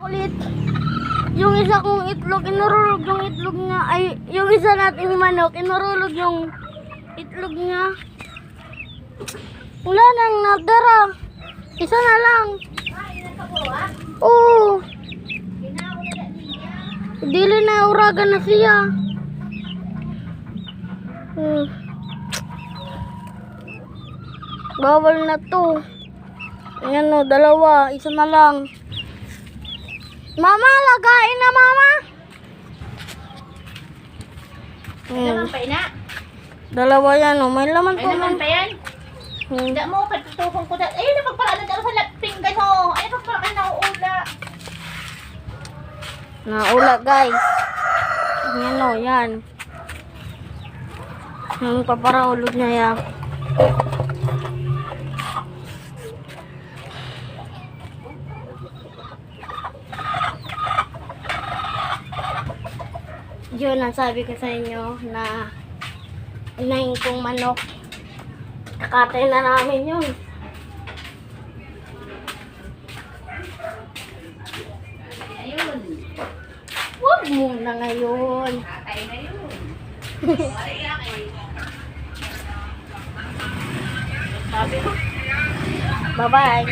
Ulit. Yung isa kong itlog, inurulog yung itlog niya. Ay, yung isa nating manok, inurulog yung itlog niya. Wala nang nadara. Isa na lang. Oo. Dili na uragan na siya. Bawal na to. Ayan o, dalawa. Isa na lang. Mama, lagain na mama. May laman pa ina. Dalawa yan o. May laman May po. laman pa yan. Hindi mo, katutukong ko dyan. Ayun na pagparaan na sa lapinggan mo. Ayun pagparaan na uula. Naula guys. Ayan o, yan. Yung paparaulog niya yan. Yun ang sabi ko sa inyo na inahin kong manok. Kakatay na namin yun. Ayun. Huwag muna ngayon. Tatay na yun. Bye-bye.